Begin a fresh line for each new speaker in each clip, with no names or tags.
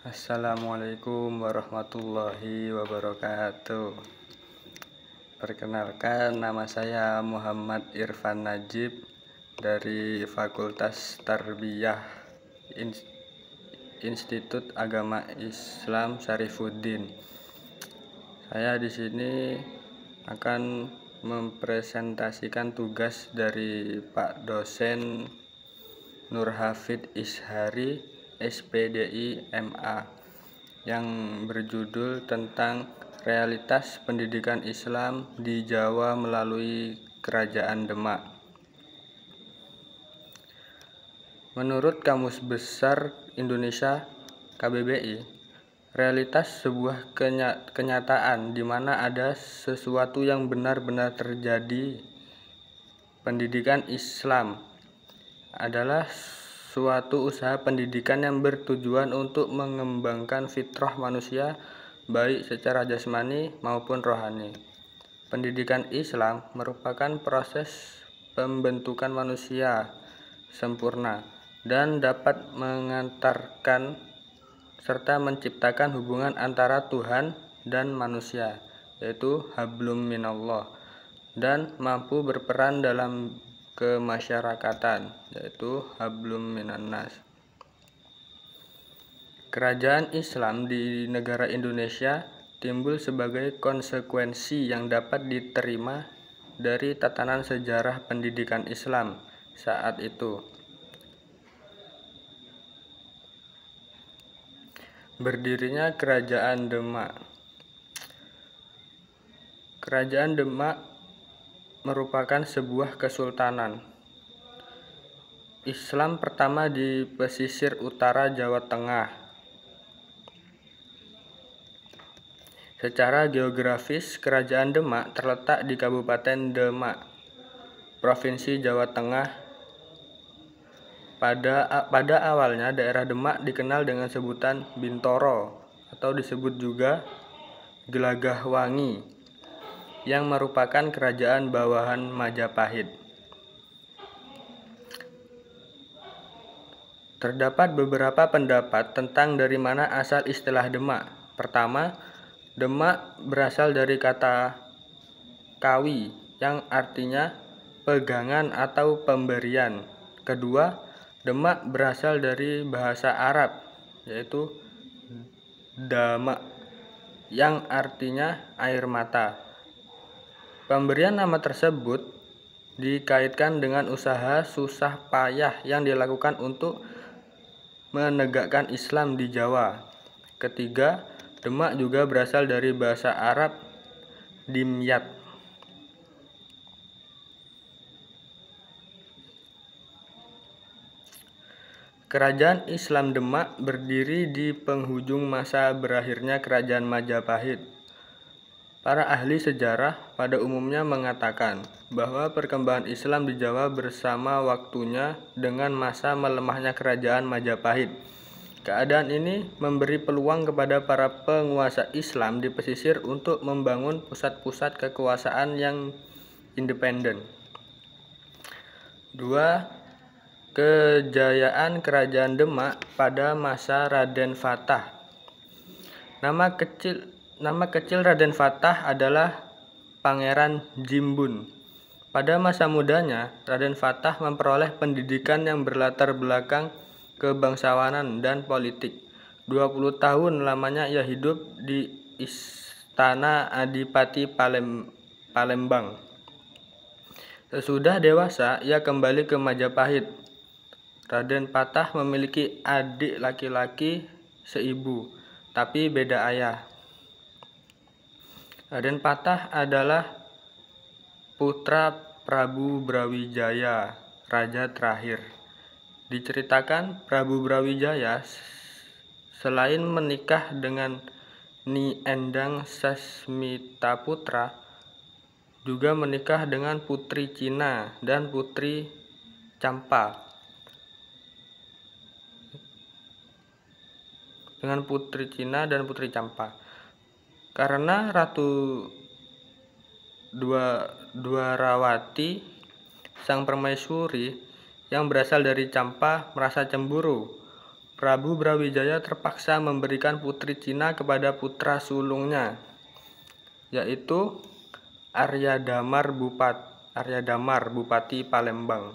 Assalamualaikum warahmatullahi wabarakatuh. Perkenalkan, nama saya Muhammad Irfan Najib dari Fakultas Tarbiyah Institut Agama Islam Syarifuddin. Saya di sini akan mempresentasikan tugas dari Pak Dosen Nur Hafid Ishari, SPDI MA, yang berjudul tentang realitas pendidikan Islam di Jawa melalui Kerajaan Demak. Menurut Kamus Besar Indonesia KBBI, realitas sebuah kenyataan di mana ada sesuatu yang benar-benar terjadi. Pendidikan Islam adalah suatu usaha pendidikan yang bertujuan untuk mengembangkan fitrah manusia baik secara jasmani maupun rohani. Pendidikan Islam merupakan proses pembentukan manusia sempurna dan dapat mengantarkan serta menciptakan hubungan antara Tuhan dan manusia, yaitu hablum minallah, dan mampu berperan dalam kemasyarakatan, yaitu hablum minannas. Kerajaan Islam di negara Indonesia timbul sebagai konsekuensi yang dapat diterima dari tatanan sejarah pendidikan Islam saat itu. Berdirinya Kerajaan Demak. Kerajaan Demak merupakan sebuah kesultanan Islam pertama di pesisir utara Jawa Tengah. Secara geografis, Kerajaan Demak terletak di Kabupaten Demak, Provinsi Jawa Tengah. Pada awalnya, daerah Demak dikenal dengan sebutan Bintoro atau disebut juga Gelagahwangi, yang merupakan kerajaan bawahan Majapahit. Terdapat beberapa pendapat tentang dari mana asal istilah Demak. Pertama, Demak berasal dari kata kawi yang artinya pegangan atau pemberian. Kedua, Demak berasal dari bahasa Arab, yaitu damak, yang artinya air mata. Pemberian nama tersebut dikaitkan dengan usaha susah payah yang dilakukan untuk menegakkan Islam di Jawa. Ketiga, Demak juga berasal dari bahasa Arab dimyat. Kerajaan Islam Demak berdiri di penghujung masa berakhirnya Kerajaan Majapahit. Para ahli sejarah pada umumnya mengatakan bahwa perkembangan Islam di Jawa bersama waktunya dengan masa melemahnya Kerajaan Majapahit. Keadaan ini memberi peluang kepada para penguasa Islam di pesisir untuk membangun pusat-pusat kekuasaan yang independen. 2. Kejayaan Kerajaan Demak pada masa Raden Fatah. Nama kecil Raden Fatah adalah Pangeran Jimbun. Pada masa mudanya, Raden Fatah memperoleh pendidikan yang berlatar belakang kebangsawanan dan politik. 20 tahun lamanya ia hidup di Istana Adipati Palembang. Sesudah dewasa, ia kembali ke Majapahit. Raden Fatah memiliki adik laki-laki seibu, tapi beda ayah. Raden Fatah adalah putra Prabu Brawijaya, raja terakhir. Diceritakan Prabu Brawijaya selain menikah dengan Ni Endang Sasmitaputra, juga menikah dengan Putri Cina dan Putri Campa. Karena Ratu Dwarawati, sang permaisuri yang berasal dari Campa, merasa cemburu Prabu Brawijaya terpaksa memberikan putri Cina kepada putra sulungnya, yaitu Aryadamar Bupati Palembang.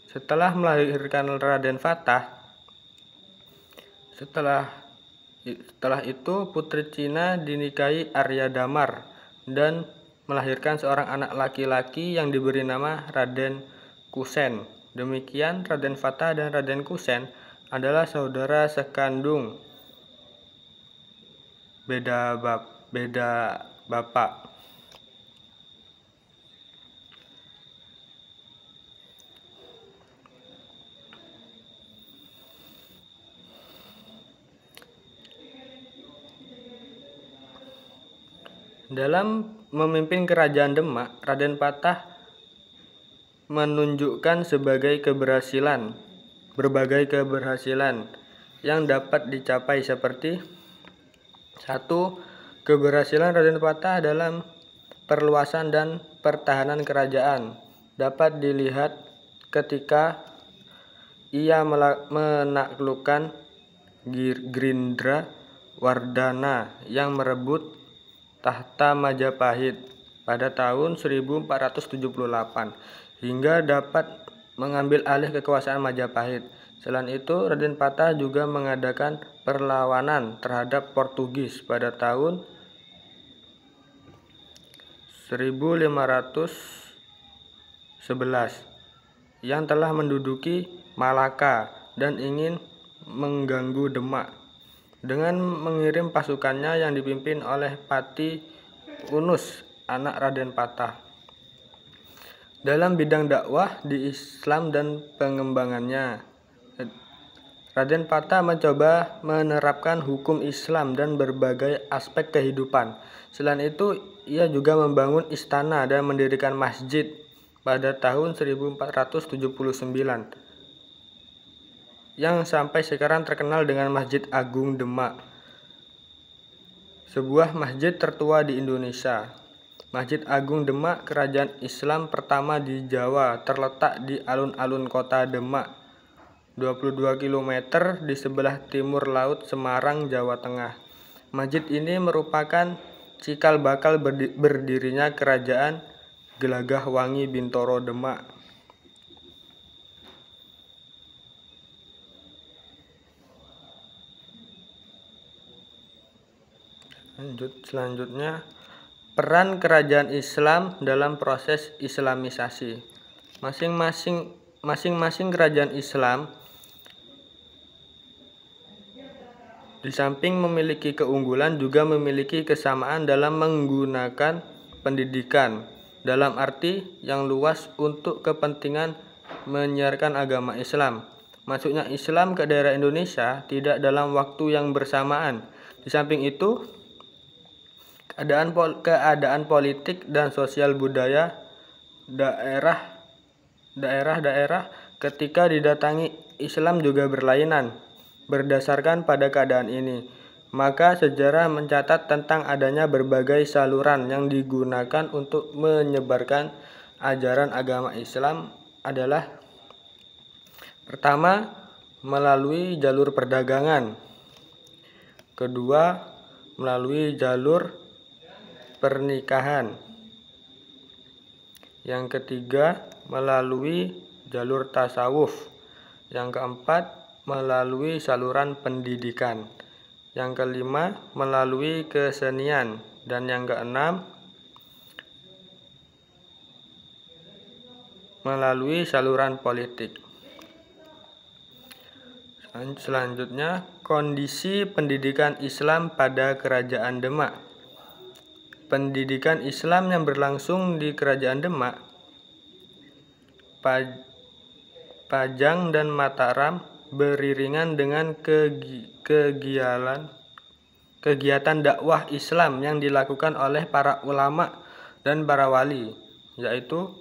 Setelah melahirkan Raden Fatah, setelah itu putri Cina dinikahi Aryadamar dan melahirkan seorang anak laki-laki yang diberi nama Raden Kusen. Demikian Raden Fatah dan Raden Kusen adalah saudara sekandung beda bapak. Dalam memimpin kerajaan Demak, Raden Fatah menunjukkan berbagai keberhasilan yang dapat dicapai seperti 1. Keberhasilan Raden Fatah dalam perluasan dan pertahanan kerajaan dapat dilihat ketika ia menaklukkan Girindra Wardana yang merebut tahta Majapahit pada tahun 1478 hingga dapat mengambil alih kekuasaan Majapahit. Selain itu, Raden Fatah juga mengadakan perlawanan terhadap Portugis pada tahun 1511 yang telah menduduki Malaka dan ingin mengganggu Demak dengan mengirim pasukannya yang dipimpin oleh Pati Unus, anak Raden Fatah. Dalam bidang dakwah di Islam dan pengembangannya, Raden Fatah mencoba menerapkan hukum Islam dan berbagai aspek kehidupan. Selain itu, ia juga membangun istana dan mendirikan masjid pada tahun 1479 yang sampai sekarang terkenal dengan Masjid Agung Demak, sebuah masjid tertua di Indonesia. Masjid Agung Demak, kerajaan Islam pertama di Jawa, terletak di alun-alun kota Demak, 22 km di sebelah timur laut Semarang, Jawa Tengah. Masjid ini merupakan cikal bakal berdirinya kerajaan Gelagahwangi Bintoro Demak. Selanjutnya, peran kerajaan Islam dalam proses Islamisasi. Masing-masing kerajaan Islam di samping memiliki keunggulan juga memiliki kesamaan dalam menggunakan pendidikan dalam arti yang luas untuk kepentingan menyiarkan agama Islam. Masuknya Islam ke daerah Indonesia tidak dalam waktu yang bersamaan. Di samping itu, keadaan politik dan sosial budaya daerah-daerah ketika didatangi Islam juga berlainan. Berdasarkan pada keadaan ini, maka sejarah mencatat tentang adanya berbagai saluran yang digunakan untuk menyebarkan ajaran agama Islam adalah: pertama, melalui jalur perdagangan; kedua, melalui jalur pernikahan; yang ketiga, melalui jalur tasawuf; yang keempat, melalui saluran pendidikan; yang kelima, melalui kesenian; dan yang keenam, melalui saluran politik. Selanjutnya, kondisi pendidikan Islam pada Kerajaan Demak. Pendidikan Islam yang berlangsung di Kerajaan Demak, Pajang dan Mataram beriringan dengan kegiatan dakwah Islam yang dilakukan oleh para ulama dan para wali, yaitu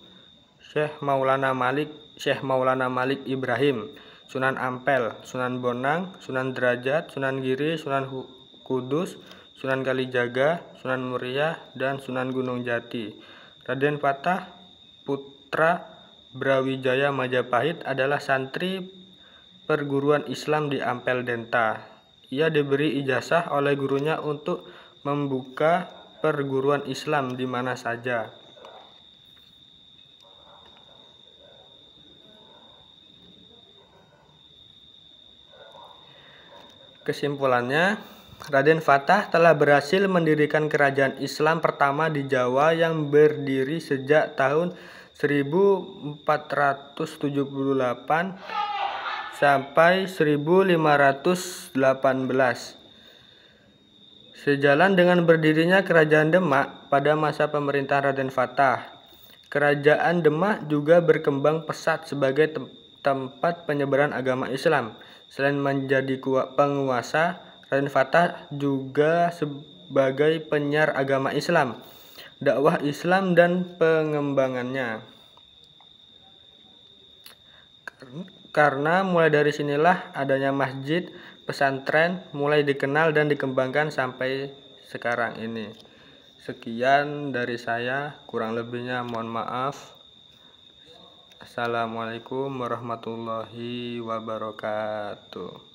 Syekh Maulana Malik Ibrahim, Sunan Ampel, Sunan Bonang, Sunan Derajat, Sunan Giri, Sunan Kudus, Sunan Kalijaga, Sunan Muria, dan Sunan Gunung Jati. Raden Fatah, putra Brawijaya Majapahit, adalah santri perguruan Islam di Ampel Denta. Ia diberi ijazah oleh gurunya untuk membuka perguruan Islam di mana saja. Kesimpulannya, Raden Fatah telah berhasil mendirikan kerajaan Islam pertama di Jawa yang berdiri sejak tahun 1478 sampai 1518. Sejalan dengan berdirinya Kerajaan Demak pada masa pemerintahan Raden Fatah, Kerajaan Demak juga berkembang pesat sebagai tempat penyebaran agama Islam. Selain menjadi penguasa, Raden Fatah juga sebagai penyiar agama Islam, dakwah Islam dan pengembangannya. Karena mulai dari sinilah adanya masjid, pesantren mulai dikenal dan dikembangkan sampai sekarang ini. Sekian dari saya, kurang lebihnya mohon maaf. Assalamualaikum warahmatullahi wabarakatuh.